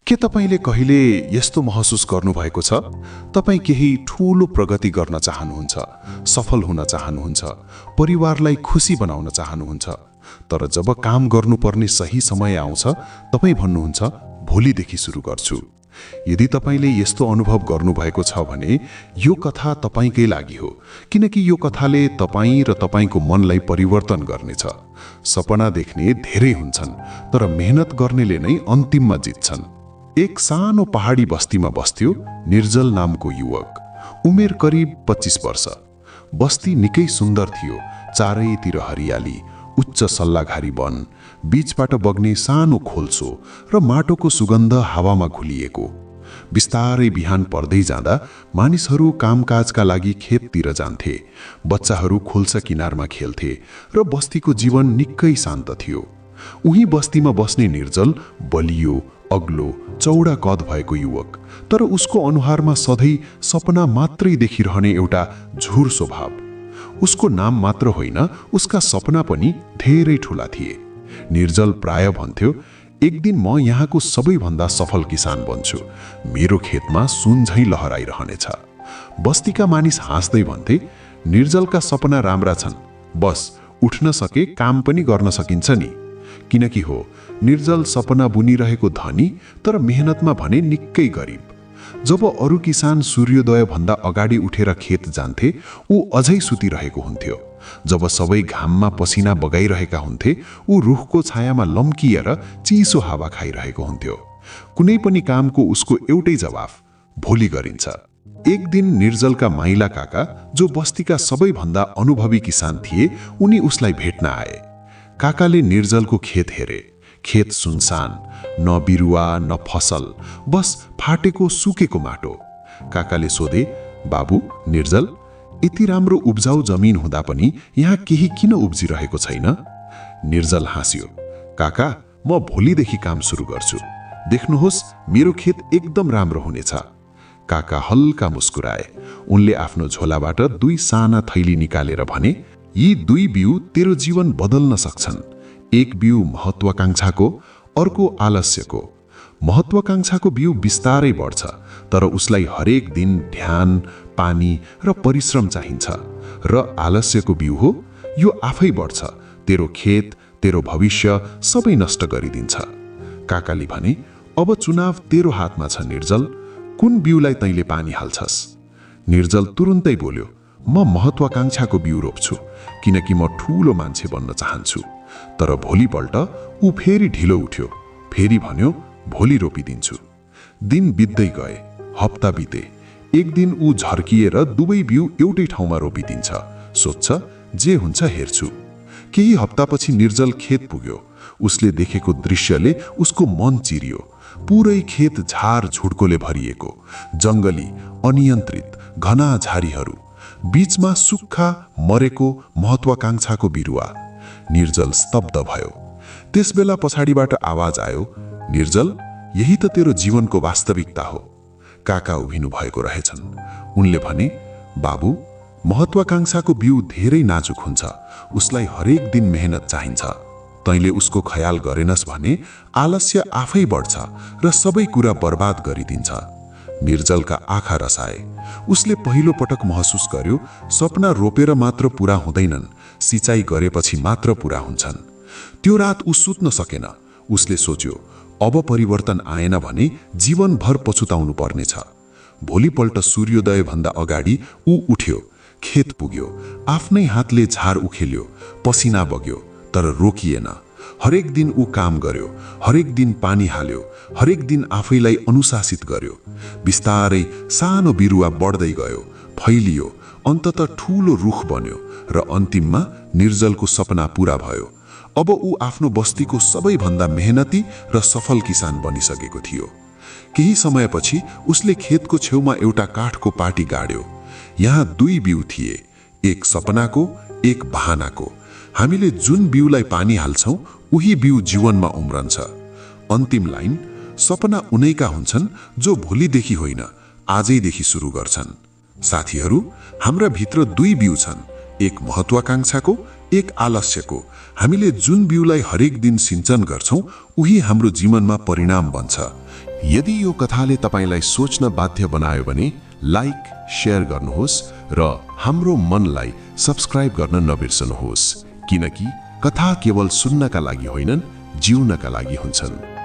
के तपाईले कहिले यस्तो महसुस गर्नुभएको छ? तपाई केही ठूलो प्रगति गर्न चाहनुहुन्छ, सफल हुन चाहनुहुन्छ, परिवारलाई खुसी बनाउन चाहनुहुन्छ, तर जब काम गर्नुपर्ने सही समय आउँछ तपाई भन्नुहुन्छ भोलिदेखि सुरु गर्छु। यदि तपाईले यस्तो अनुभव गर्नुभएको छ भने यो कथा तपाईकै लागि हो, किनकि यो कथाले तपाई र तपाईको मनलाई परिवर्तन गर्नेछ। सपना देख्ने धेरै हुन्छन्, तर मेहनत गर्नेले नै अन्तिममा जित्छन्। एक सानो पहाडी बस्तीमा बस्थ्यो निर्जल नामको युवक। उमेर करिब 25 वर्ष। बस्ती निकै सुन्दर थियो, चारैतिर हरियाली, उच्च सल्लाघारी वन, बीचबाट बग्ने सानो खोल्सो र माटोको सुगन्ध हावामा घुलिएको। बिस्तारै बिहान पर्दै जाँदा मानिसहरू कामकाजका लागि खेततिर जान्थे, बच्चाहरू खोल्सा किनारमा खेल्थे र बस्तीको जीवन निकै शान्त थियो। उही बस्तीमा बस्ने निर्जल बलियो, अग्लो, चौडा कद भएको युवक, तर उसको अनुहारमा सधैँ सपना मात्रै देखिरहने एउटा झुर स्वभाव। उसको नाम मात्र होइन, उसका सपना पनि धेरै ठूला थिए। निर्जल प्राय भन्थ्यो, एक दिन म यहाँको सबैभन्दा सफल किसान बन्छु, मेरो खेतमा सुन झैं लहराइरहनेछ। बस्तीका मानिस हाँस्दै भन्थे, निर्जलका सपना राम्रा छन्, बस उठ्न सके काम पनि गर्न सकिन्छ नि। किनकि हो, निर्जल सपना बुनिरहेको धनी, तर मेहनतमा भने निकै गरिब। जब अरू किसान सूर्योदय भन्दा अगाडि उठेर खेत जान्थे, ऊ अझै सुतिरहेको हुन्थ्यो। जब सबै घाममा पसिना बगाइरहेका हुन्थे, ऊ रुखको छायामा लम्किएर चिसो हावा खाइरहेको हुन्थ्यो। कुनै पनि कामको उसको एउटै जवाफ, भोलि गरिन्छ। एक दिन निर्जलका माइला काका, जो बस्तीका सबैभन्दा अनुभवी किसान थिए, उनी उसलाई भेट्न आए। काकाले निर्जलको खेत हेरे। खेत सुनसान, न बिरुवा न फसल, बस फाटेको सुकेको माटो। काकाले सोधे, बाबु निर्जल, यति राम्रो उब्जाउ जमिन हुँदा पनि यहाँ केही किन उब्जिरहेको छैन? निर्जल हाँस्यो, काका म भोलिदेखि काम सुरु गर्छु, देख्नुहोस् मेरो खेत एकदम राम्रो हुनेछ। काका हल्का मुस्कुराए। उनले आफ्नो झोलाबाट 2 साना थैली निकालेर भने, यी 2 बिउ तेरो जीवन बदल्न सक्छन्। एक बिउ महत्वाकांक्षाको, अर्को आलस्यको। महत्वाकांक्षाको बिउ बिस्तारै बढ्छ, तर उसलाई हरेक दिन ध्यान, पानी र परिश्रम चाहिन्छ। र आलस्यको बिउ हो, यो आफै बढ्छ, तेरो खेत, तेरो भविष्य सबै नष्ट गरिदिन्छ। काकाले भने, अब चुनाव तेरो हातमा छ निर्जल, कुन बिउलाई तैँले पानी हाल्छस्? निर्जल तुरुन्तै बोल्यो, म महत्वाकांक्षाको बिउ रोप्छु, किनकि म ठूलो मान्छे बन्न चाहन्छु। तर भोलिपल्ट ऊ फेरि ढिलो उठ्यो, फेरि भन्यो, भोलि रोपिदिन्छु। दिन बित्दै गए, हप्ता बिते। एक दिन ऊ झर्किएर 2 बिउ एउटै ठाउँमा रोपिदिन्छ, सोच्छ जे हुन्छ हेर्छु। केही हप्तापछि निर्जल खेत पुग्यो। उसले देखेको दृश्यले उसको मन चिरियो। पुरै खेत झार झुड्कोले भरिएको, जङ्गली, अनियन्त्रित, घना झारीहरू, बीचमा सुक्खा मरेको महत्वाकांक्षाको बिरुवा। निर्जल स्तब्ध भयो। त्यसबेला पछाडिबाट आवाज आयो, निर्जल, यही त तेरो जीवनको वास्तविकता हो। काका उभिनु भएको रहेछन्। उनले भने, बाबु महत्वाकांक्षाको बिउ धेरै नाजुक हुन्छ, उसलाई हरेक दिन मेहनत चाहिन्छ। तैँले उसको ख्याल गरेनस् भने आलस्य आफै बढ्छ र सबै कुरा बर्बाद गरिदिन्छ। निर्जलका आँखा रसाए। उसले पहिलो पटक महसुस गर्यो, सपना रोपेर मात्र पूरा हुँदैनन्, सिँचाइ गरेपछि मात्र पूरा हुन्छन्। त्यो रात ऊ सुत्न सकेन। उसले सोच्यो, अब परिवर्तन आएन भने जीवनभर पछुताउनु पर्नेछ। भोलिपल्ट सूर्योदय भन्दा अगाडि ऊ उठ्यो, खेत पुग्यो, आफ्नै हातले झार उखेल्यो, पसिना बग्यो, तर रोकिएन। हरेक दिन ऊ काम गर्यो, हरेक दिन पानी हाल्यो, हरेक दिन आफैलाई अनुशासित गर्यो। बिस्तारै सानो बिरुवा बढ्दै गयो, फैलियो, अन्ततः ठूलो रुख बन्यो र अन्तिममा निर्जलको सपना पूरा भयो। अब ऊ आफ्नो बस्तीको सबैभन्दा मेहनती र सफल किसान बनिसकेको थियो। केही समयपछि उसले खेतको छेउमा एउटा काठको पाटी गाड्यो। यहाँ 2 बिउ थिए, एक सपनाको, एक बहानाको। हामीले जुन बिउलाई पानी हाल्छौं, उही बिउ जीवनमा उम्रन्छ। अन्तिम लाइन, सपना उनैका हुन्छन् जो भोलिदेखि होइन, आजैदेखि सुरु गर्छन्। साथीहरू, हाम्रा भित्र 2 बिउ छन्, एक महत्वाकांक्षाको, एक आलस्यको। हामीले जुन बिउलाई हरेक दिन सिंचन गर्छौं, उही हाम्रो जीवनमा परिणाम बन्छ। यदि यो कथाले तपाईलाई सोच्न बाध्य बनायो भने लाइक, शेयर गर्नुहोस् र हाम्रो मनलाई सब्स्क्राइब गर्न नबिर्सनुहोस्, किनकि कथा केवल सुन्नका लागि होइनन्, जिउनका लागि हुन्छन्।